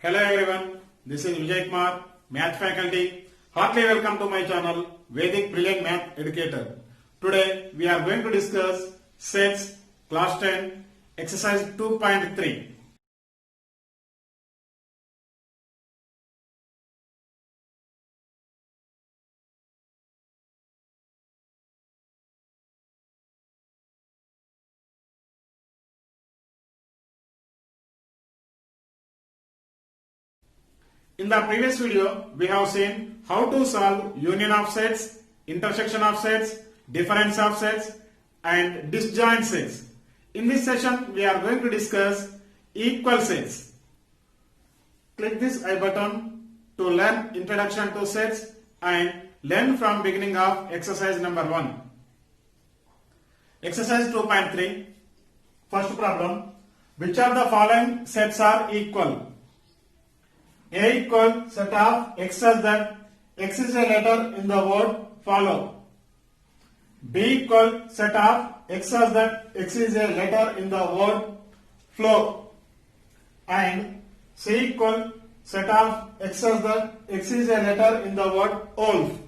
Hello everyone, this is Vijay Kumar, Math faculty. Heartily welcome to my channel, Vedic Brilliant Math Educator. Today we are going to discuss sets, class 10, exercise 2.3. In the previous video, we have seen how to solve union of sets, intersection of sets, difference of sets, and disjoint sets. In this session, we are going to discuss equal sets. Click this I button to learn introduction to sets and learn from beginning of exercise number 1. Exercise 2.3. First problem. Which of the following sets are equal? A equal set of x such that x is a letter in the word follow. B equal set of x such that x is a letter in the word flow. And C equal set of x such that x is a letter in the word wolf.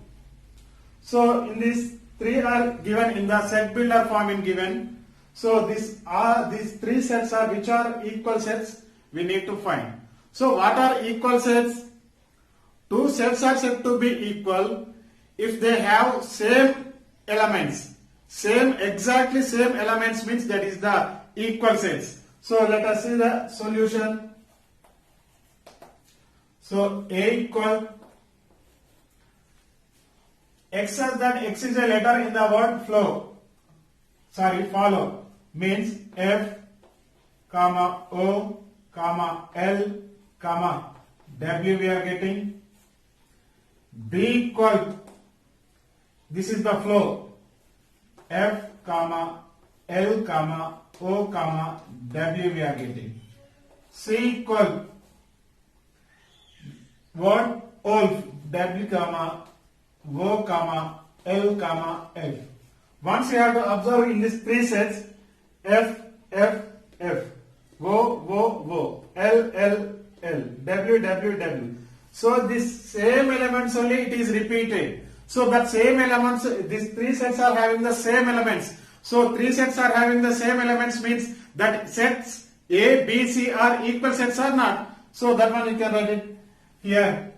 So in these three are given in the set builder form in given. So these three sets are which are equal sets we need to find. So what are equal sets? Two sets are said to be equal if they have same elements. Exactly same elements means that is the equal sets. So let us see the solution. So A equal x such that x is a letter in the word follow means F, comma O, comma L, comma W we are getting. B equal, this is the flow, F, comma L, comma O, comma W we are getting. C equal word wolf, W, comma O, comma L, comma F. Once you have to observe in these three sets, F, F, F, O, L, L, L, W, W, W. So this same elements only it is repeated. So that same elements, these three sets are having the same elements. So three sets are having the same elements means that sets A, B, C are equal sets or not. So that one you can write it here.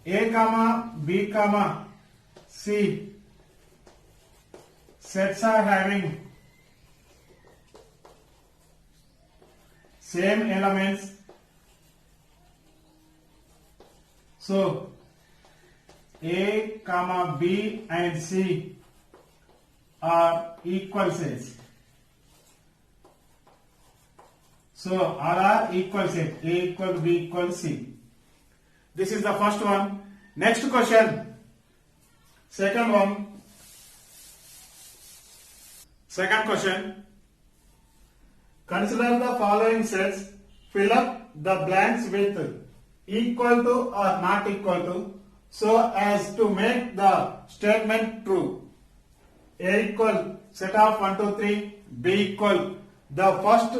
A, comma, B, comma, C sets are having same elements. So A, comma B and C are equal sets. So all are equal sets. A equal B equal C. This is the first one. Next question. Second one. Second question. Consider the following sets. Fill up the blanks with equal to or not equal to so as to make the statement true. A equal set of 1, 2, 3. B equal the first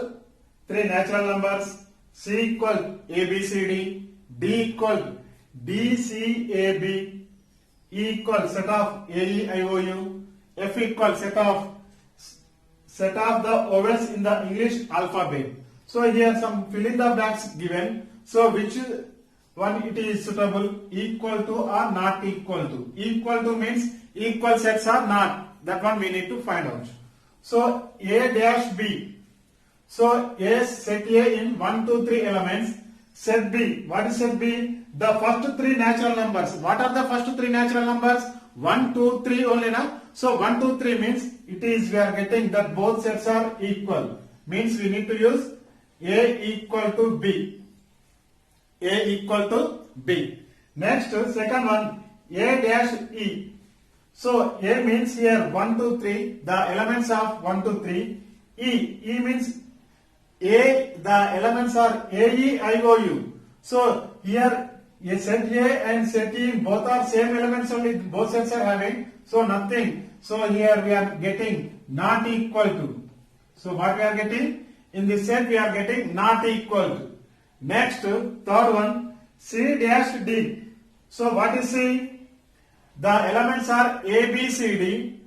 three natural numbers. C equal A, B, C, D. D equal D, C, A, B. E equal set of A, E, I, O, U. F equal set of the vowels in the English alphabet. So here some fill in the blanks given. So which one it is suitable, equal to or not equal to? Equal to means equal sets are not. That one we need to find out. So A dash B. So A set A in 1, 2, 3 elements. Set B. What is set B? The first three natural numbers. What are the first three natural numbers? 1, 2, 3 only now. So 1, 2, 3 means it is we are getting that both sets are equal. Means we need to use A equal to B. A equal to B. Next, second one, A dash E. So A means here 1, 2, 3, the elements of 1, 2, 3. E means A, the elements are A, E, I, O, U. So here a set A and set E both are same elements only, both sets are having. So nothing. So here we are getting not equal to. So what we are getting? In this set we are getting not equal to. Next, third one, C dash D. So what is C? The elements are A, B, C, D.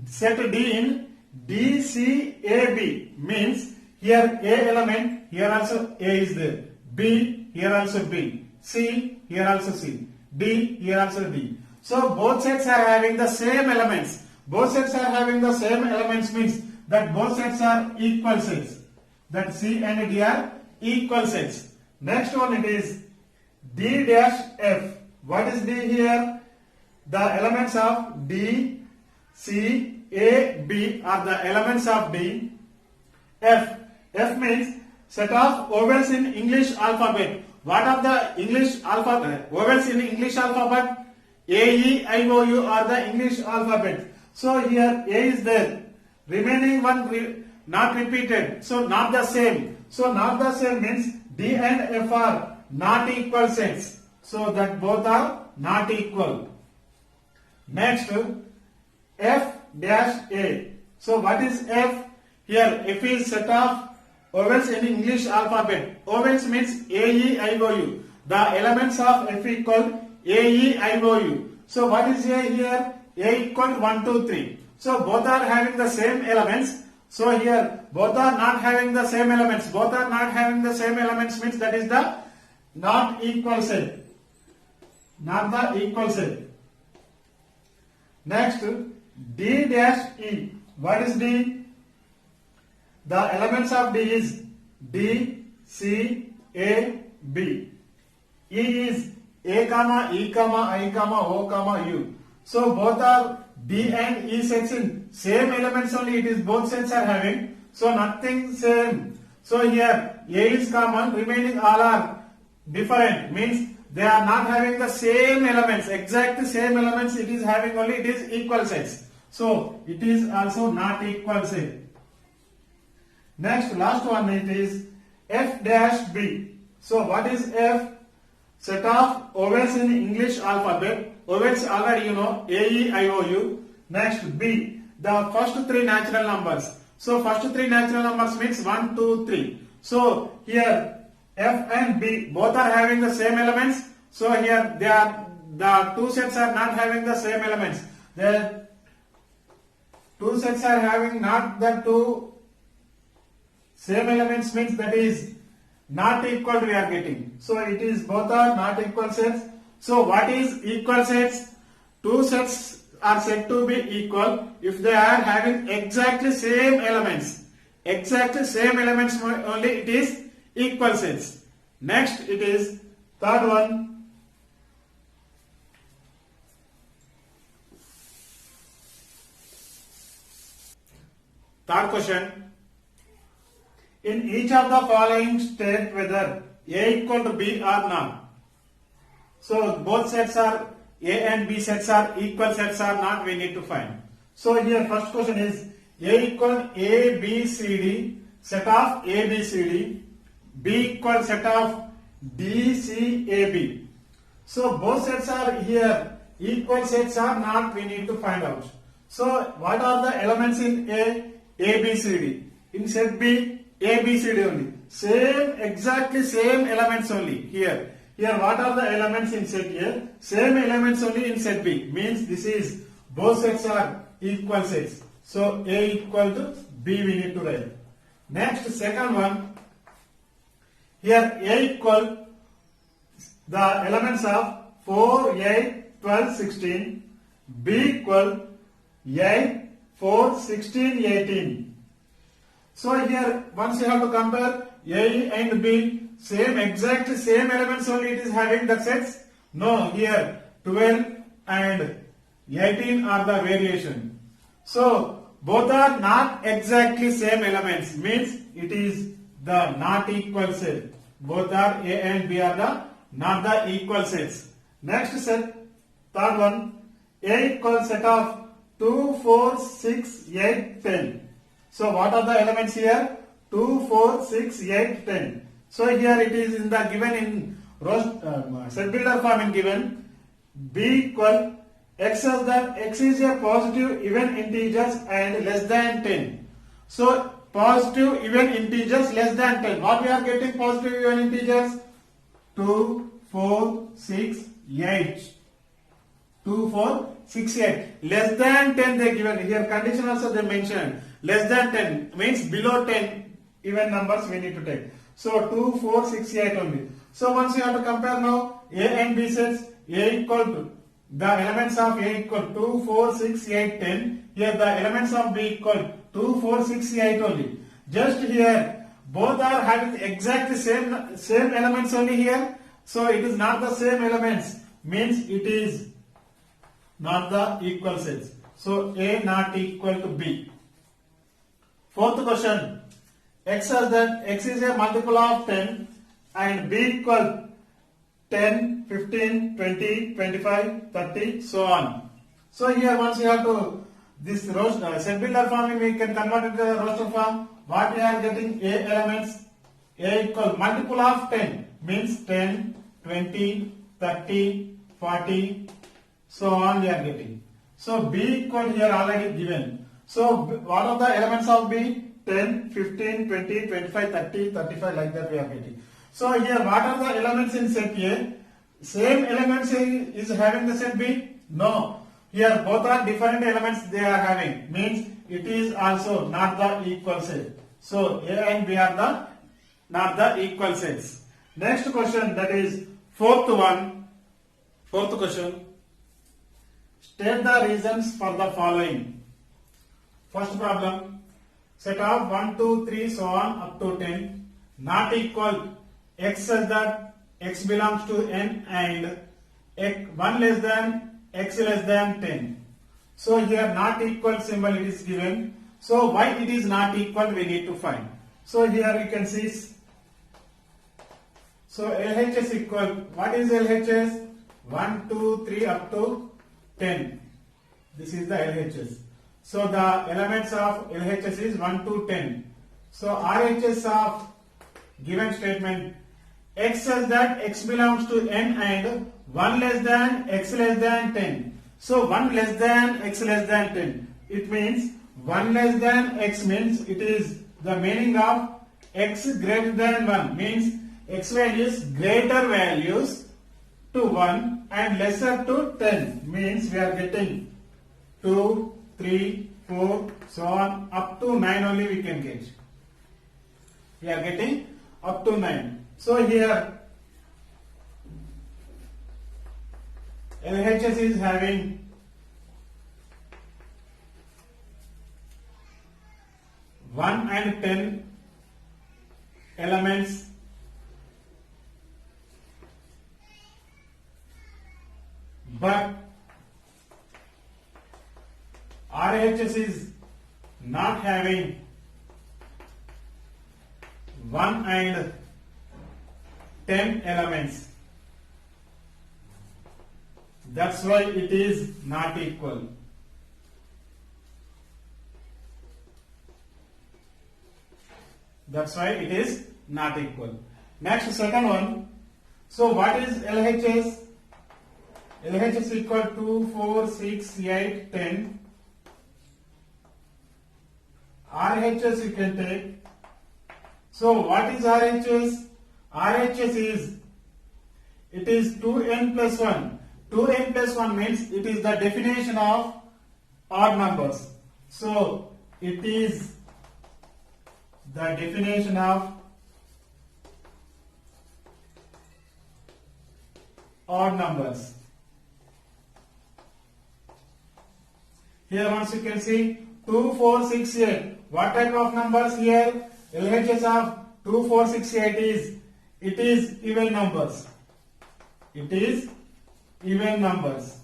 Set D in D, C, A, B. Means here A element, here also A is there. B, here also B. C, here also C. D, here also D. So both sets are having the same elements. Both sets are having the same elements means that both sets are equal sets. That C and D are equal sets. Next one it is D dash F. What is D here? The elements of D, C, A, B are the elements of D. F. F means set of vowels in English alphabet. What are the English alphabet? Vowels in English alphabet? A, E, I, O, U are the English alphabet. So here A is there. Remaining one not repeated. So not the same. So not the same means D and F are not equal sets. So that both are not equal. Next, F dash A. So what is F? Here F is set of vowels in English alphabet. Vowels means A, E, I, O, U. The elements of F equal A, E, I, O, U. So what is A here? A equal 1, 2, 3. So both are having the same elements. So here both are not having the same elements. Both are not having the same elements means that is the not equal set. Not the equal set. Next, D dash E. What is D? The elements of D is D, C, A, B. E is A, comma, E, comma, I, comma, O, comma, U. So both are D and E sets in same elements only. It is both sets are having. So nothing same. So here A is common. Remaining all are different. Means they are not having the same elements. Exact same elements. It is having only. It is equal sets. So it is also not equal set. Next, last one it is F dash B. So what is F? Set of vowels in English alphabet. Vowels already you know A, E, I, O, U. Next B. The first three natural numbers. So first three natural numbers means 1, 2, 3. So here F and B both are having the same elements. So here they are the two sets are not having the same elements. The two sets are having not the two same elements means that is not equal we are getting. So it is both are not equal sets. So what is equal sets? Two sets are said to be equal if they are having exactly same elements. Exactly same elements only it is equal sets. Next it is third one. Third question. In each of the following state whether A equal to B or not. So both sets are A and B sets are equal sets or not we need to find. So here first question is A equal A, B, C, D set of A, B, C, D. B equal set of D, C, A, B. So both sets are here equal sets or not we need to find out. So what are the elements in A, B, C, D? In set B, A, B, C, D only. Same, exactly same elements only here. Here what are the elements in set A? Same elements only in set B. Means this is both sets are equal sets. So A equal to B we need to write. Next second one. Here A equal the elements of 4, 8, 12, 16. B equal 8, 4, 16, 18. So here once you have to compare A and B, same exactly same elements only it is having the sets. No, here 12 and 18 are the variation. So both are not exactly same elements means it is the not equal set. Both are A and B are the not the equal sets. Next set, third one, A equal set of 2, 4, 6, 8, 10. So what are the elements here? 2, 4, 6, 8, 10. So here it is in the given in set builder form in given. B equal X as that X is a positive even integers and less than 10. So positive even integers less than 10. What we are getting positive even integers? 2, 4, 6, 8. 2, 4, 6, 8. Less than 10 they given. Here condition also they mentioned. Less than 10 means below 10 even numbers we need to take. So 2, 4, 6, 8 only. So once you have to compare now A and B sets, A equal to the elements of A equal 2, 4, 6, 8, 10. Here the elements of B equal 2, 4, 6, 8 only. Just here both are having exactly same elements only here. So it is not the same elements. Means it is not the equal sets. So A not equal to B. Fourth question. X is a multiple of 10 and B equal 10, 15, 20, 25, 30, so on. So here once you have to this set builder forming we can convert it to the roster form. What we are getting? A elements. A equal multiple of 10 means 10, 20, 30, 40, so on we are getting. So B equal here already given. So what are the elements of B? 10, 15, 20, 25, 30, 35 like that we are getting. So here what are the elements in set A? Same elements is having the set B? No. Here both are different elements they are having. Means it is also not the equal set. So A and B are the not the equal sets. Next question, that is fourth one. Fourth question. State the reasons for the following. First problem. Set of 1, 2, 3, so on up to 10 not equal x such that x belongs to n and 1 less than x less than 10. So here not equal symbol it is given. So why it is not equal we need to find. So here you can see. So LHS equal, what is LHS? 1, 2, 3 up to 10. This is the LHS. So the elements of LHS is 1 to 10. So RHS of given statement x such that x belongs to n and 1 less than x less than 10. So 1 less than x less than 10. It means 1 less than x means it is the meaning of x greater than 1 means x values greater values to 1 and lesser to 10 means we are getting 2, 3, 4, so on up to 9 only we can get. We are getting up to 9. So here LHS is having 1 and 10 elements, but RHS is not having 1 and 10 elements. That's why it is not equal. That's why it is not equal. Next, second one. So what is LHS? LHS equal to 4, 6, 8, 10. RHS you can take. So what is RHS? RHS is, it is 2n plus 1. 2n plus 1 means it is the definition of odd numbers. So it is the definition of odd numbers. Here once you can see 2, 4, 6, 8. What type of numbers here? LHS of 2, 4, 6, 8 is, it is even numbers. It is even numbers.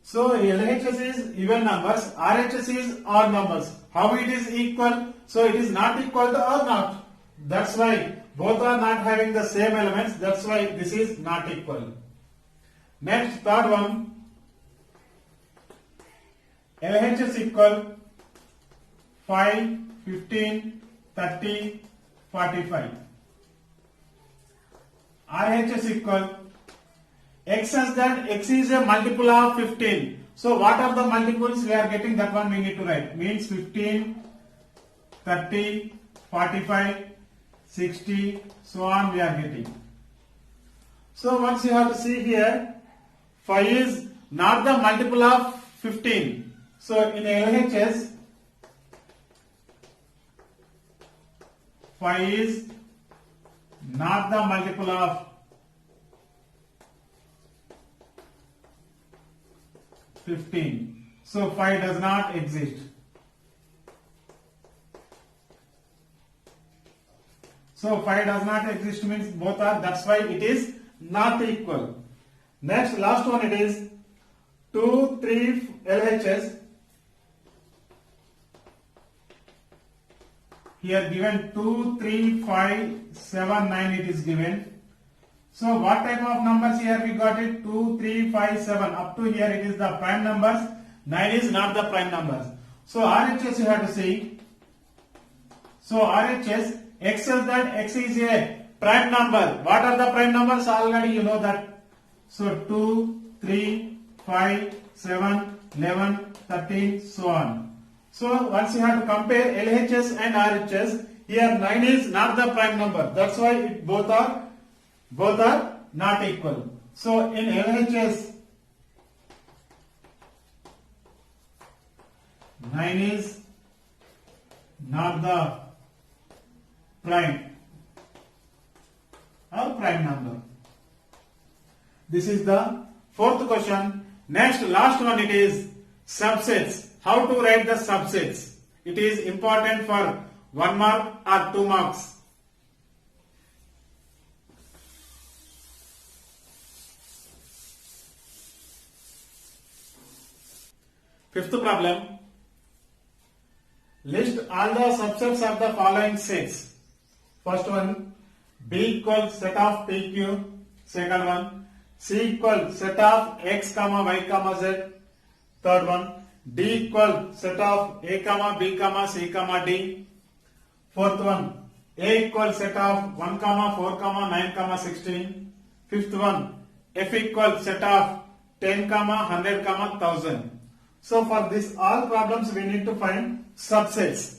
So LHS is even numbers, RHS is odd numbers. How it is equal? So it is not equal to or not. That's why both are not having the same elements. That's why this is not equal. Next, third one. LHS equal 5, 15, 30, 45. RHS equal x such that x is a multiple of 15. So what are the multiples we are getting? That one we need to write. Means 15, 30, 45, 60, so on we are getting. So once you have to see here, 5 is not the multiple of 15. So in LHS, 5 is not the multiple of 15. So 5 does not exist. So 5 does not exist means both are, that's why it is not equal. Next, last one it is 2, 3 LHS. Here given 2, 3, 5, 7, 9 it is given. So what type of numbers here we got it? 2, 3, 5, 7. Up to here it is the prime numbers. 9 is not the prime numbers. So RHS you have to see. So RHS, X says that X is a prime number. What are the prime numbers? Already you know that. So 2, 3, 5, 7, 11, 13, so on. So once you have to compare LHS and RHS, here 9 is not the prime number. That's why both are not equal. So in LHS, 9 is not the prime number. This is the fourth question. Next, last one, it is subsets. How to write the subsets? It is important for 1 mark or 2 marks. Fifth problem. List all the subsets of the following sets. First one, B equals set of PQ. Second one, C equals set of X, Y, Z. Third one, D equals set of A, B, C, D. Fourth one, A equals set of 1, 4, 9, 16. Fifth one, F equals set of 10, 100, 1000. So for this all problems we need to find subsets.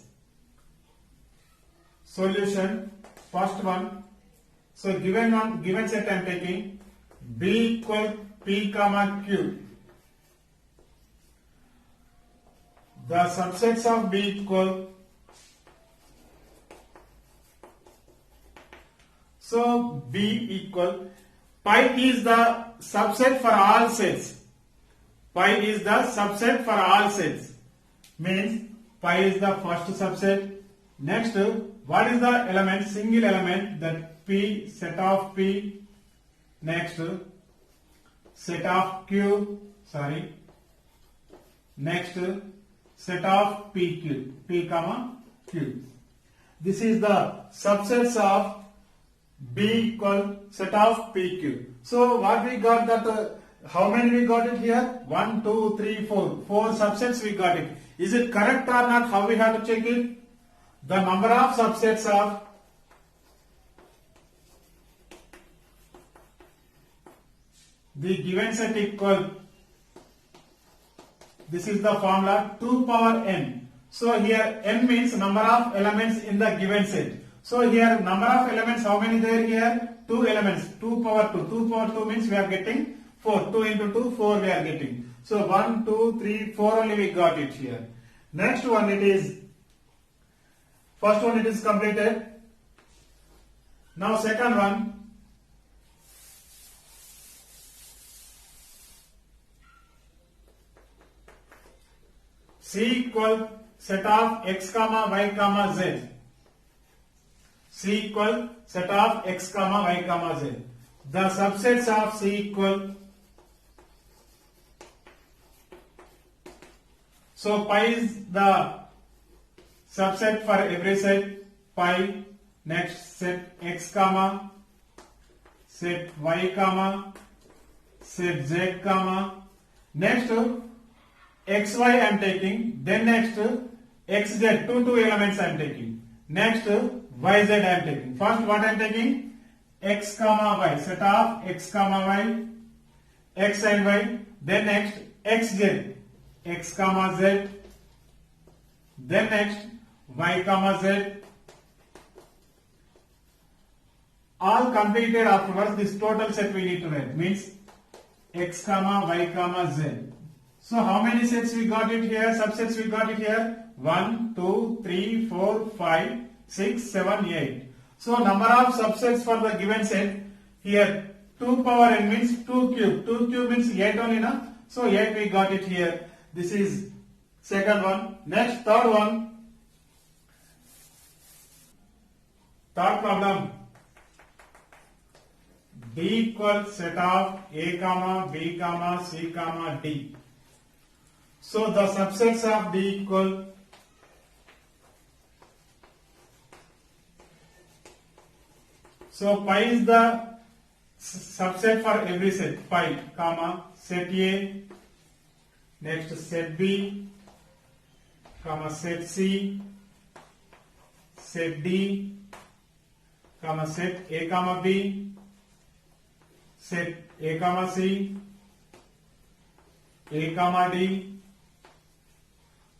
Solution, first one. So given set I am taking B equal P, Q. The subsets of B equal. So B equal pi is the subset for all sets. Pi is the subset for all sets. Means pi is the first subset. Next, what is the element? Single element, that P, set of P. Next, set of Q. Next, set of PQ. P, Q. This is the subsets of B equal set of PQ. So what we got that? How many we got it here? 1, 2, 3, 4. 4 subsets we got it. Is it correct or not? How we have to check it? The number of subsets of the given set equal. This is the formula 2 power n. So here n means number of elements in the given set. So here number of elements, how many there here? 2 elements. 2 power 2. 2 power 2 means we are getting 4. 2 into 2, 4 we are getting. So 1, 2, 3, 4 only we got it here. Next one it is, first one it is completed. Now second one. C equal set of X, Y, Z. C equal set of X, Y, Z. The subsets of C equal. So pi is the subset for every set. Pi. Next set X, set Y, set Z, next XY I am taking, then next XZ, two elements I am taking. Next YZ I am taking. First what I am taking? X, Y, set of X, Y, X and Y. Then next XZ. x comma z. Then next y comma z. All completed afterwards, this total set we need to write, means x comma y comma z. So how many sets we got it here? Subsets we got it here? 1, 2, 3, 4, 5, 6, 7, 8. So number of subsets for the given set here 2 power n means 2 cube. 2 cube means 8 only, na? So 8 we got it here. This is second one. Next, third one. Third problem. D equals set of A comma B comma C comma D. So the subsets of D equal pi is the subset for every set. Pi comma set A, next set B comma set C, set D comma set A comma B, set A comma C, A comma D.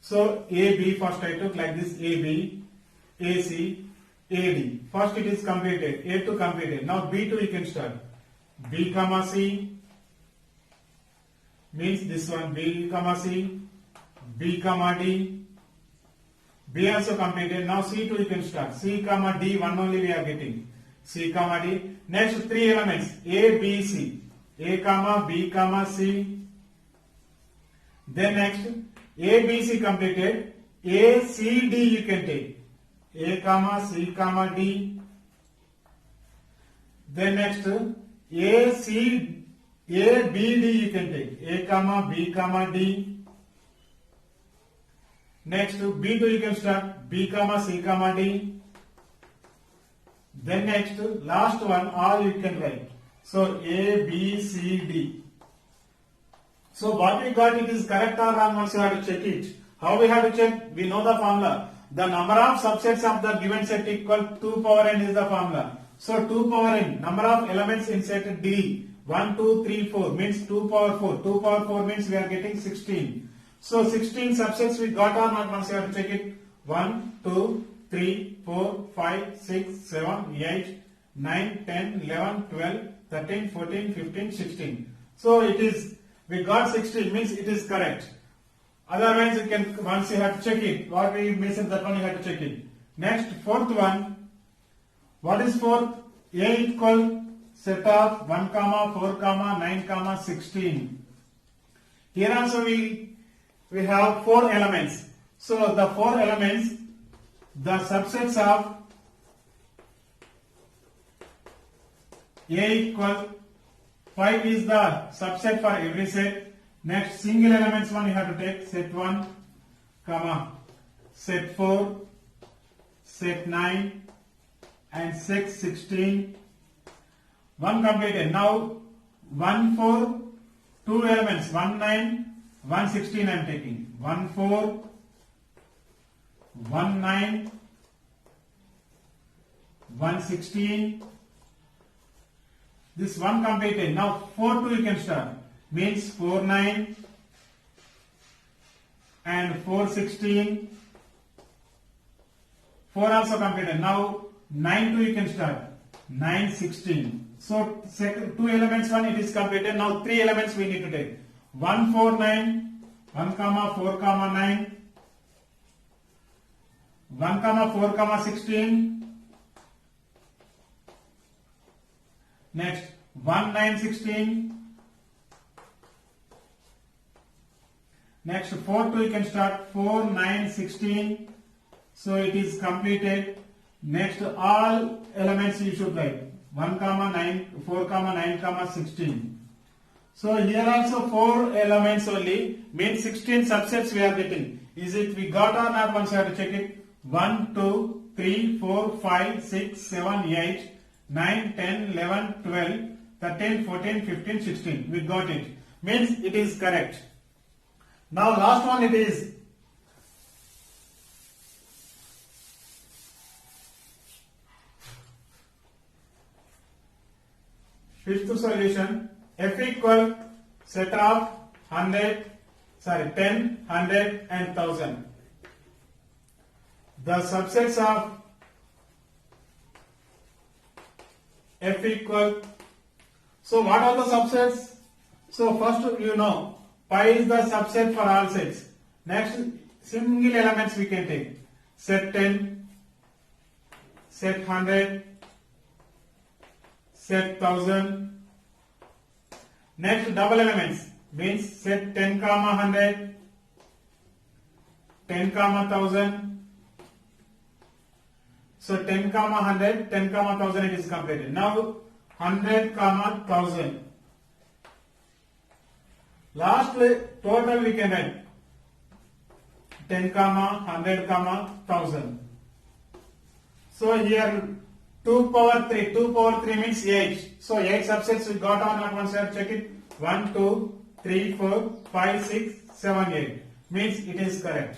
So A B first I took like this, A B, A C, A D. First it is completed, A2 completed. Now B2 you can start. B comma C means this one, B comma C, B comma D. B also completed. Now C2 you can start. C comma D, one only we are getting. C comma D. Next three elements A, B, C. A comma B comma C. Then next A, B, C completed. A, C, D you can take. A comma C comma D. Then next A, C, A, B, D you can take. A comma B comma D. Next B2 you can start. B comma C comma D. Then next last one all you can write. So A, B, C, D. So what we got, it is correct or wrong, once you have to check it. How we have to check? We know the formula. The number of subsets of the given set equal 2 power n is the formula. So 2 power n, number of elements in set D, 1, 2, 3, 4 means 2 power 4. 2 power 4 means we are getting 16. So 16 subsets we got or not, once you have to check it. 1, 2, 3, 4, 5, 6, 7, 8, 9, 10, 11, 12, 13, 14, 15, 16. So it is, we got 16 means it is correct. Otherwise you can, once you have to check it, what we missed that one you have to check it. Next, fourth one. What is fourth? A equal set of 1 comma 4 comma 9 comma 16. Here also we have 4 elements. So the 4 elements, the subsets of A equal 5 is the subset for every set. Next, single elements one you have to take, set 1 comma set 4, set 9 and set 16. One completed. Now 1 4, 2 elements, 1 9, 1 16 I am taking. 1 4, 1 9, 1 16. This one completed. Now 4 2 you can start. Means 4 9 and 4 16. 4 also completed. Now 9 2 you can start. 9 16. So second 2 elements one it is completed. Now 3 elements we need to take. 1 4 9, 1 comma 4 comma 9, 1 comma 4 comma 16. Next 1 9 16. Next 4 2 you can start. 4 9 16. So it is completed. Next all elements you should write. 1 comma 9, 4 comma 9 comma 16. So here also 4 elements only, means 16 subsets we are getting. Is it we got or not? Once you have to check it. 1 2 3 4 5 6 7 8 9 10 11 12 13 14 15 16. We got it. Means it is correct. Now last one it is. Fifth solution. F equal set of 100, 10, 100 and 1000. The subsets of F equal. So what are the subsets? So first you know pi is the subset for all sets. Next single elements we can take. Set 10, set 100, set 1000. Next double elements means set 10 comma 100, 10 comma 1000. So 10 comma 100, 10 comma 1000 it is completed. Now 100 comma 1000. Lastly total we can write 10 comma 100 comma 1000. So here 2 power 3 means 8. So 8 subsets we got on at one side. Check it. 1, 2, 3, 4, 5, 6, 7, 8. Means it is correct.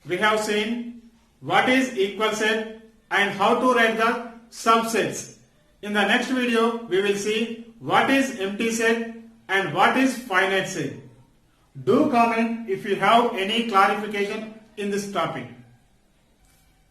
We have seen what is equal set and how to write the subsets. In the next video, we will see what is empty set and what is finite set. Do comment if you have any clarification in this topic.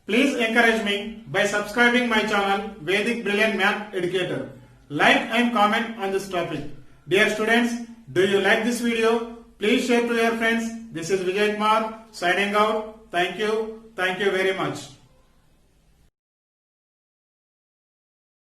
Please encourage me by subscribing my channel Vedic Brilliant Math Educator. Like and comment on this topic. Dear students, do you like this video? Please share to your friends. This is Vijay Kumar signing out. Thank you very much.